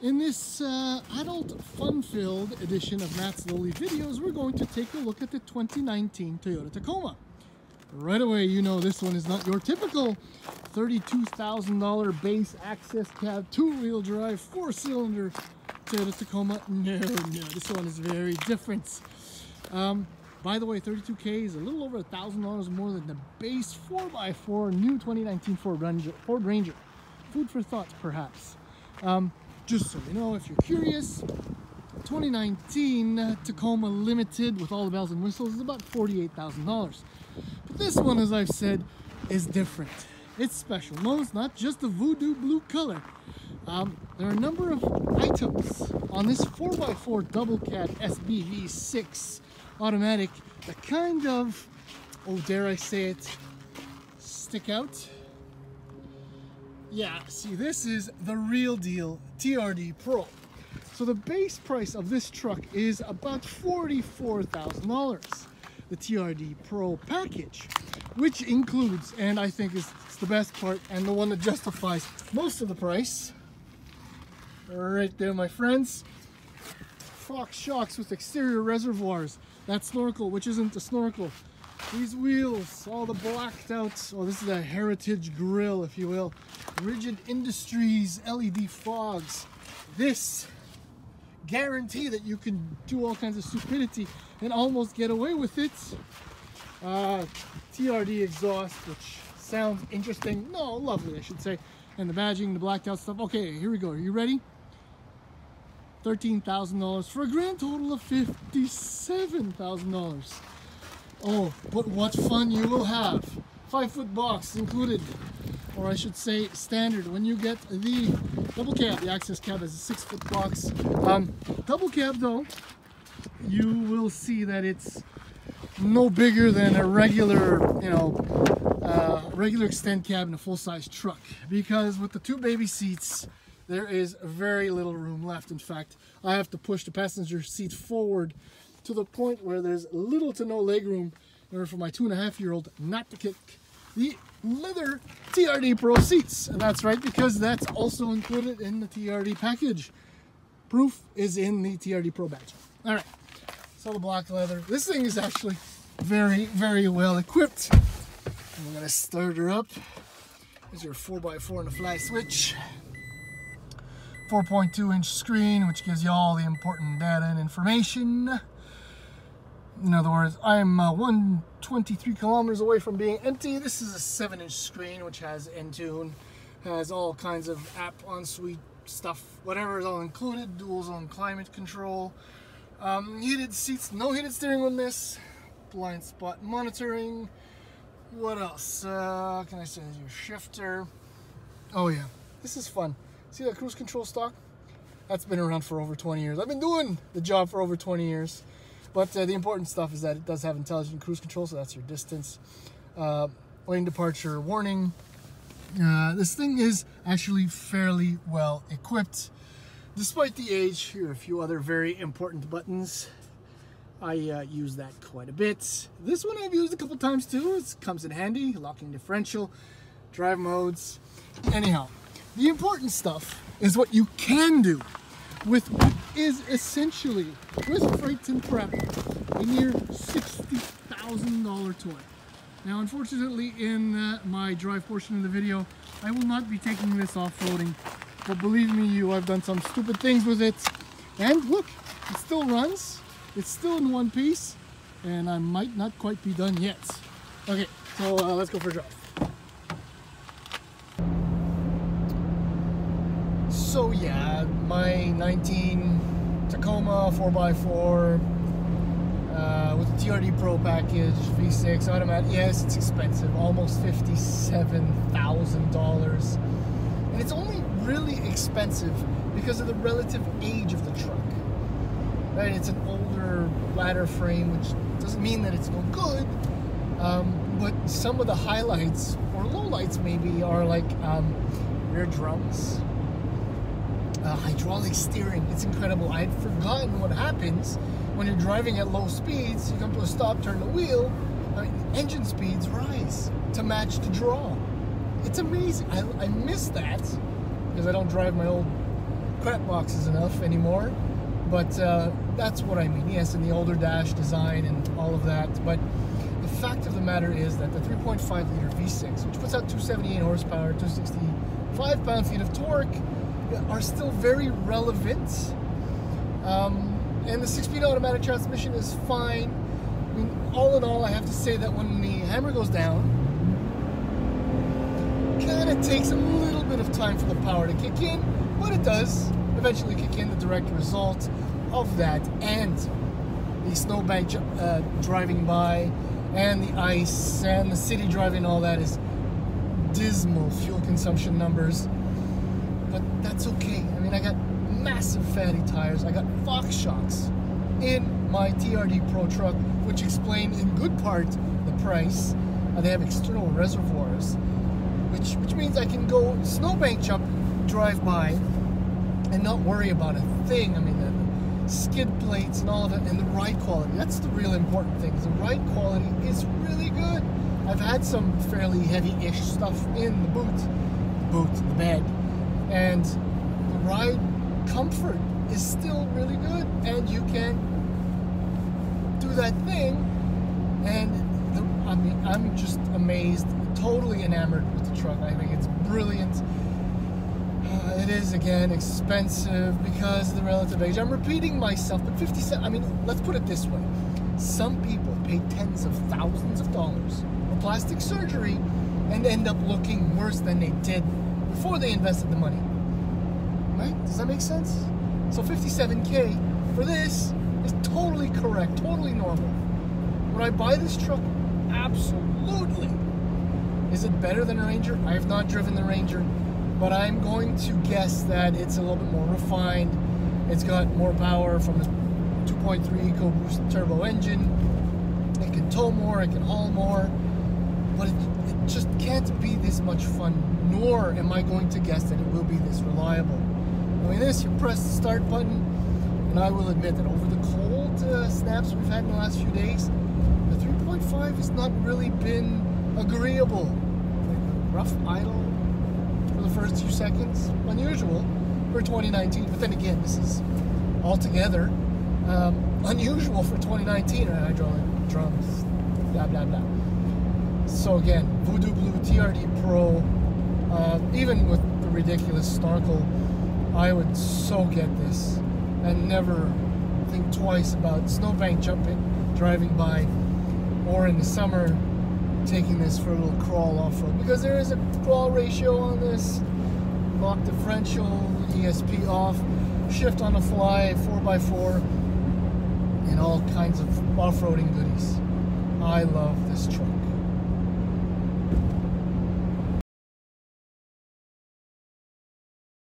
In this adult fun-filled edition of Matt's Lowly Videos, we're going to take a look at the 2019 Toyota Tacoma. Right away, you know this one is not your typical $32,000 base access cab, two-wheel drive, four-cylinder Toyota Tacoma. No, this one is very different. By the way, $32K is a little over $1,000 more than the base 4x4 new 2019 Ford Ranger. Food for thought, perhaps. Just so you know, if you're curious, 2019 Tacoma Limited with all the bells and whistles is about $48,000. But this one, as I've said, is different. It's special. No, it's not just the voodoo blue color. There are a number of items on this 4x4 double cab SBV6 automatic that kind of, oh dare I say it, stick out. Yeah, see, this is the real deal TRD Pro. So the base price of this truck is about $44,000. The TRD Pro package, which includes, and I think is the best part and the one that justifies most of the price, right there, my friends, Fox shocks with exterior reservoirs, that snorkel, which isn't a snorkel, these wheels, all the blacked out, oh, this is a heritage grille, if you will, Rigid Industries LED fogs. This guarantee that you can do all kinds of stupidity and almost get away with it. TRD exhaust, which sounds interesting, no, lovely I should say, and the badging, the blacked out stuff. Okay, here we go, are you ready? $13,000 for a grand total of $57,000. Oh, but what fun you will have. 5-foot box included, or I should say standard, when you get the double cab. The access cab has a 6-foot box. Double cab though, you will see that it's no bigger than a regular, regular extend cab in a full-size truck, because with the two baby seats, there is very little room left. In fact, I have to push the passenger seat forward to the point where there's little to no leg room in order for my 2.5-year-old not to kick the leather TRD Pro seats. And that's right, because that's also included in the TRD package. Proof is in the TRD Pro badge. All right, so the black leather. This thing is actually very, very well equipped. I'm gonna start her up. There's your 4x4 and a fly switch. 4.2-inch screen, which gives you all the important data and information. In other words, I'm 123 kilometers away from being empty. This is a 7-inch screen, which has Entune, has all kinds of app ensuite stuff, whatever is all included. Dual zone climate control, heated seats, no heated steering on this, blind spot monitoring. What else can I say? Your shifter. Oh yeah, this is fun. See that cruise control stock? That's been around for over 20 years. I've been doing the job for over 20 years. But the important stuff is that it does have intelligent cruise control, so that's your distance. Lane departure warning. This thing is actually fairly well equipped. Despite the age, here are a few other very important buttons. I use that quite a bit. This one I've used a couple times too. It comes in handy. Locking differential, drive modes. Anyhow, the important stuff is what you can do with what is essentially, with freight and prep, a near $60,000 toy. Now, unfortunately, in my drive portion of the video, I will not be taking this off-roading, but believe me, I've done some stupid things with it. And look, it still runs, it's still in one piece, and I might not quite be done yet. Okay, so let's go for a drive. So yeah, my 19 Tacoma 4x4 with the TRD Pro package, V6 automatic. Yes, it's expensive, almost $57,000, and it's only really expensive because of the relative age of the truck. Right, it's an older ladder frame, which doesn't mean that it's no good. But some of the highlights or lowlights maybe are like rear drums. Hydraulic steering, it's incredible. I had forgotten what happens when you're driving at low speeds. You come to a stop, turn the wheel, engine speeds rise to match the draw. It's amazing. I miss that because I don't drive my old crap boxes enough anymore, but that's what I mean. Yes, in the older dash design and all of that, but the fact of the matter is that the 3.5 liter V6, which puts out 278 horsepower, 265 pound-feet of torque, are still very relevant. And the 6-speed automatic transmission is fine. I mean, all in all, I have to say that when the hammer goes down, kind of takes a little bit of time for the power to kick in, but it does eventually kick in. The direct result of that and the snowbank driving by and the ice and the city driving, all that is dismal fuel consumption numbers, but that's okay. I mean, I got massive fatty tires. I got Fox shocks in my TRD Pro truck, which explain in good part the price. They have external reservoirs, which means I can go snowbank jump, drive by, and not worry about a thing. I mean, the skid plates and all of it, and the ride quality. That's the real important thing. The ride quality is really good. I've had some fairly heavy-ish stuff in the bed, and the ride comfort is still really good, and you can do that thing, and I mean, I'm just amazed, totally enamored with the truck. I think it's brilliant. It is, again, expensive because of the relative age. I'm repeating myself, but 57, I mean, let's put it this way. Some people pay tens of thousands of dollars for plastic surgery and end up looking worse than they did before they invested the money. Right? Does that make sense? So $57K for this is totally correct, totally normal. Would I buy this truck? Absolutely. Is it better than a Ranger? I have not driven the Ranger, but I'm going to guess that it's a little bit more refined. It's got more power from the 2.3 EcoBoost turbo engine. It can tow more, it can haul more, but it just can't be this much fun, nor am I going to guess that it will be this reliable. I mean, you press the start button, and I will admit that over the cold snaps we've had in the last few days, the 3.5 has not really been agreeable. Like rough idle for the first few seconds, unusual for 2019, but then again, this is altogether unusual for 2019, or hydraulic drums, blah, blah, blah. So again, Voodoo Blue TRD Pro, even with the ridiculous snorkel, I would so get this and never think twice about snowbank jumping, driving by, or in the summer taking this for a little crawl off-road, because there is a crawl ratio on this. Lock differential, ESP off, shift on the fly, 4x4, and all kinds of off-roading goodies. I love this truck.